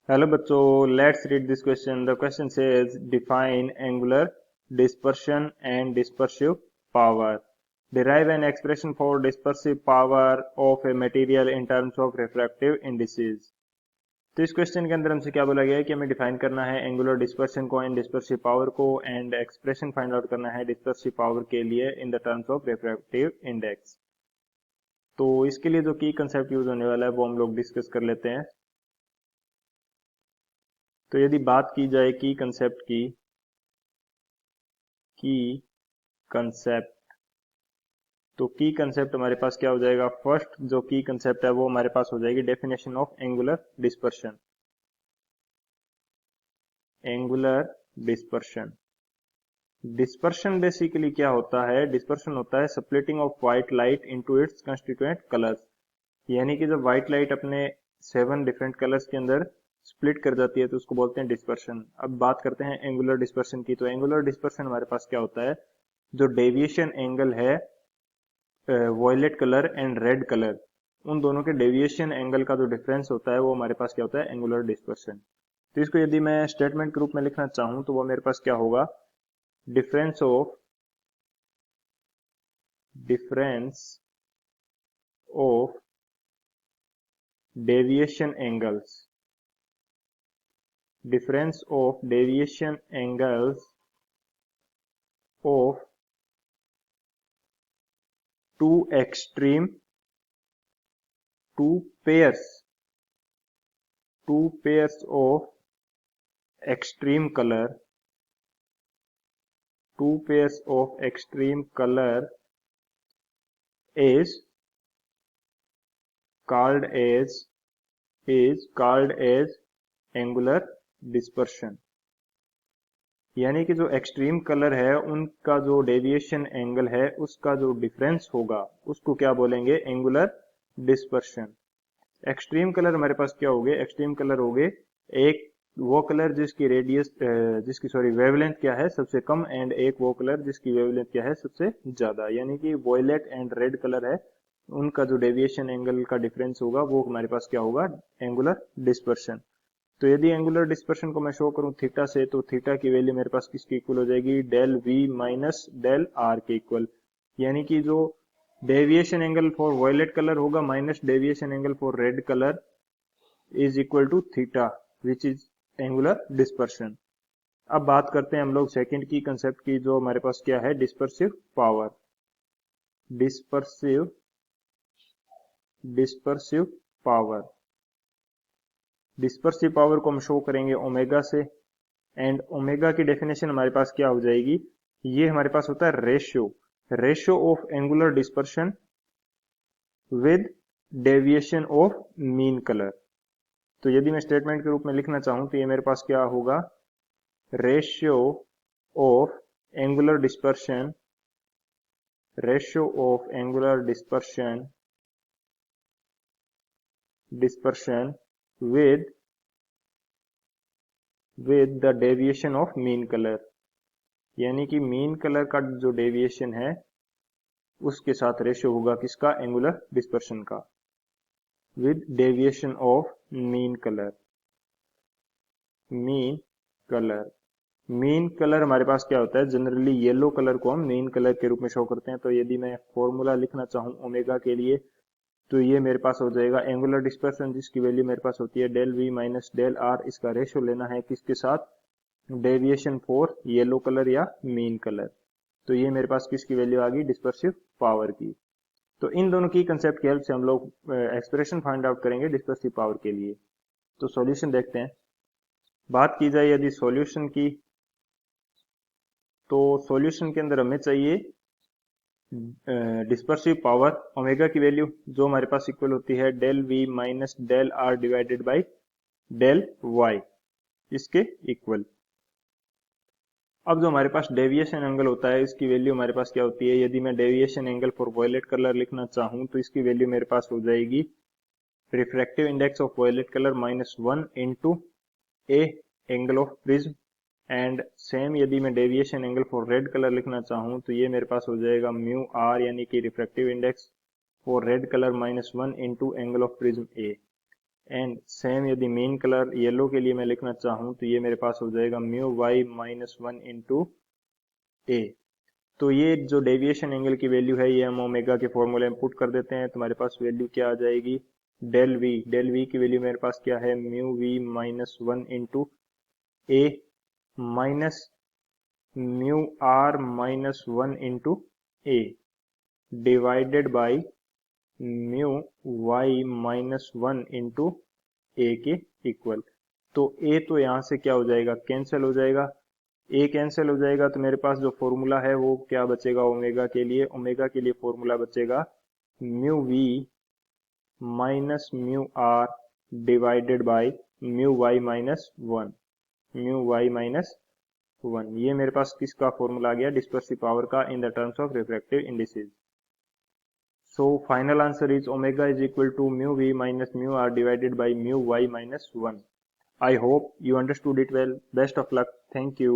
Hello बच्चों, let's read this question. The question says define angular dispersion and dispersive power. Derive an expression for dispersive power of a material in terms of refractive indices. तो इस question के अंदर हमसे क्या बोला गया है कि हमें डिफाइन करना है एंगुलर डिस्पर्शन को एंड डिस्पर्सिव पावर को, एंड एक्सप्रेशन फाइंड आउट करना है डिस्पर्सिव पावर के लिए in the terms of refractive index. तो इसके लिए जो की कंसेप्ट यूज होने वाला है वो हम लोग डिस्कस कर लेते हैं। तो यदि बात की जाए की कंसेप्ट की कंसेप्ट तो की कंसेप्ट हमारे पास क्या हो जाएगा। फर्स्ट जो की कंसेप्ट है वो हमारे पास हो जाएगी definition of angular dispersion. Angular dispersion dispersion basically क्या होता है। डिस्पर्शन होता है splitting of white light into its constituent colours. यानी कि जब व्हाइट लाइट अपने 7 डिफरेंट कलर्स के अंदर स्प्लिट कर जाती है तो उसको बोलते हैं डिस्पर्शन। अब बात करते हैं एंगुलर डिस्पर्शन की। तो एंगुलर डिस्पर्शन हमारे पास क्या होता है, जो डेविएशन एंगल है violet colour and red colour, उन दोनों के डेविएशन एंगल का जो डिफरेंस होता है वो हमारे पास क्या होता है, एंगुलर डिस्पर्शन। तो इसको यदि मैं स्टेटमेंट के रूप में लिखना चाहूं तो वो मेरे पास क्या होगा, difference of deviation angles, difference of deviation angles of two pairs of extreme color, is called as angular dispersion। यानी कि जो एक्सट्रीम कलर है उनका जो डेविएशन एंगल है उसका जो डिफरेंस होगा उसको क्या बोलेंगे, एंगुलर डिस्पर्शन। एक्सट्रीम कलर हमारे पास क्या हो गए, एक्सट्रीम कलर हो गए एक वो कलर जिसकी वेवलेंथ क्या है सबसे कम, एंड एक वो कलर जिसकी वेवलेंथ क्या है सबसे ज्यादा। यानी कि वॉयलेट एंड रेड कलर है, उनका जो डेविएशन एंगल का डिफरेंस होगा वो हमारे पास क्या होगा, एंगुलर डिस्पर्शन। तो यदि एंगुलर डिस्पर्शन को मैं शो करूं थीटा से, तो थीटा की वैल्यू मेरे पास किसकी इक्वल हो जाएगी, del V minus del R के इक्वल। यानी कि जो deviation angle for violet colour होगा minus deviation angle for red colour is equal to theta, which is angular dispersion. अब बात करते हैं हम लोग सेकंड की कंसेप्ट की, जो हमारे पास क्या है, dispersive power. Dispersive power dispersive power को हम शो करेंगे ओमेगा से, एंड ओमेगा की डेफिनेशन हमारे पास क्या हो जाएगी, ये हमारे पास होता है ratio of angular dispersion with deviation of mean colour. तो यदि मैं स्टेटमेंट के रूप में लिखना चाहूं तो ये मेरे पास क्या होगा, ratio of angular dispersion with the deviation of mean colour. यानी कि मीन कलर का जो डेविएशन है उसके साथ रेशियो होगा किसका, एंगुलर डिस्पर्शन का, with deviation of mean colour. Mean colour हमारे पास क्या होता है, जनरली येलो कलर को हम मीन कलर के रूप में शो करते हैं। तो यदि मैं फॉर्मूला लिखना चाहूं ओमेगा के लिए, तो ये मेरे पास हो जाएगा एंगुलर डिस्पर्शन, जिसकी वैल्यू मेरे पास होती है del V minus del R. इसका रेशियो लेना है किसके साथ, डेविएशन फॉर येलो कलर या मीन कलर। तो ये मेरे पास किसकी वैल्यू आ गई, डिस्पर्सिव पावर की। तो इन दोनों की कंसेप्ट की हेल्प से हम लोग एक्सप्रेशन फाइंड आउट करेंगे डिस्पर्सिव पावर के लिए। तो सॉल्यूशन देखते हैं। बात की जाए यदि सॉल्यूशन की, तो सॉल्यूशन के अंदर हमें चाहिए डिस्पर्सिव पावर ओमेगा की वैल्यू, जो हमारे पास इक्वल होती है del V minus del R divided by del Y, इसके इक्वल। अब जो हमारे पास डेविएशन एंगल होता है इसकी वैल्यू हमारे पास क्या होती है, यदि मैं deviation angle for violet colour लिखना चाहूं तो इसकी वैल्यू मेरे पास हो जाएगी refractive index of violet colour minus 1 into a angle of prism. And same यदि मैं deviation angle for red colour लिखना चाहूं तो ये मेरे पास हो जाएगा म्यू आर, यानी कि refractive index for red colour minus 1 into angle of prism A. And same यदि मेन कलर येलो के लिए मैं लिखना चाहूँ तो ये मेरे पास हो जाएगा mu Y minus one into A. तो ये जो डेविएशन एंगल की वैल्यू है ये हम ओमेगा के फॉर्मूले में पुट कर देते हैं, तुम्हारे पास वैल्यू क्या आ जाएगी, डेल वी की वैल्यू मेरे पास क्या है, mu V minus one into A minus mu R minus one into A divided by mu Y minus one into A के इक्वल। तो ए तो यहां से क्या हो जाएगा, कैंसिल हो जाएगा, ए कैंसिल हो जाएगा तो मेरे पास जो फॉर्मूला है वो क्या बचेगा ओमेगा के लिए, ओमेगा के लिए फॉर्मूला बचेगा mu V minus mu R divided by mu Y minus one, mu Y minus one. ये मेरे पास किसका फॉर्मूला आ गया, डिस्पर्सिव पावर का in the terms of refractive indices. So final answer is omega is equal to mu v minus mu r divided by mu y minus 1. I hope you understood it well. Best of luck. Thank you.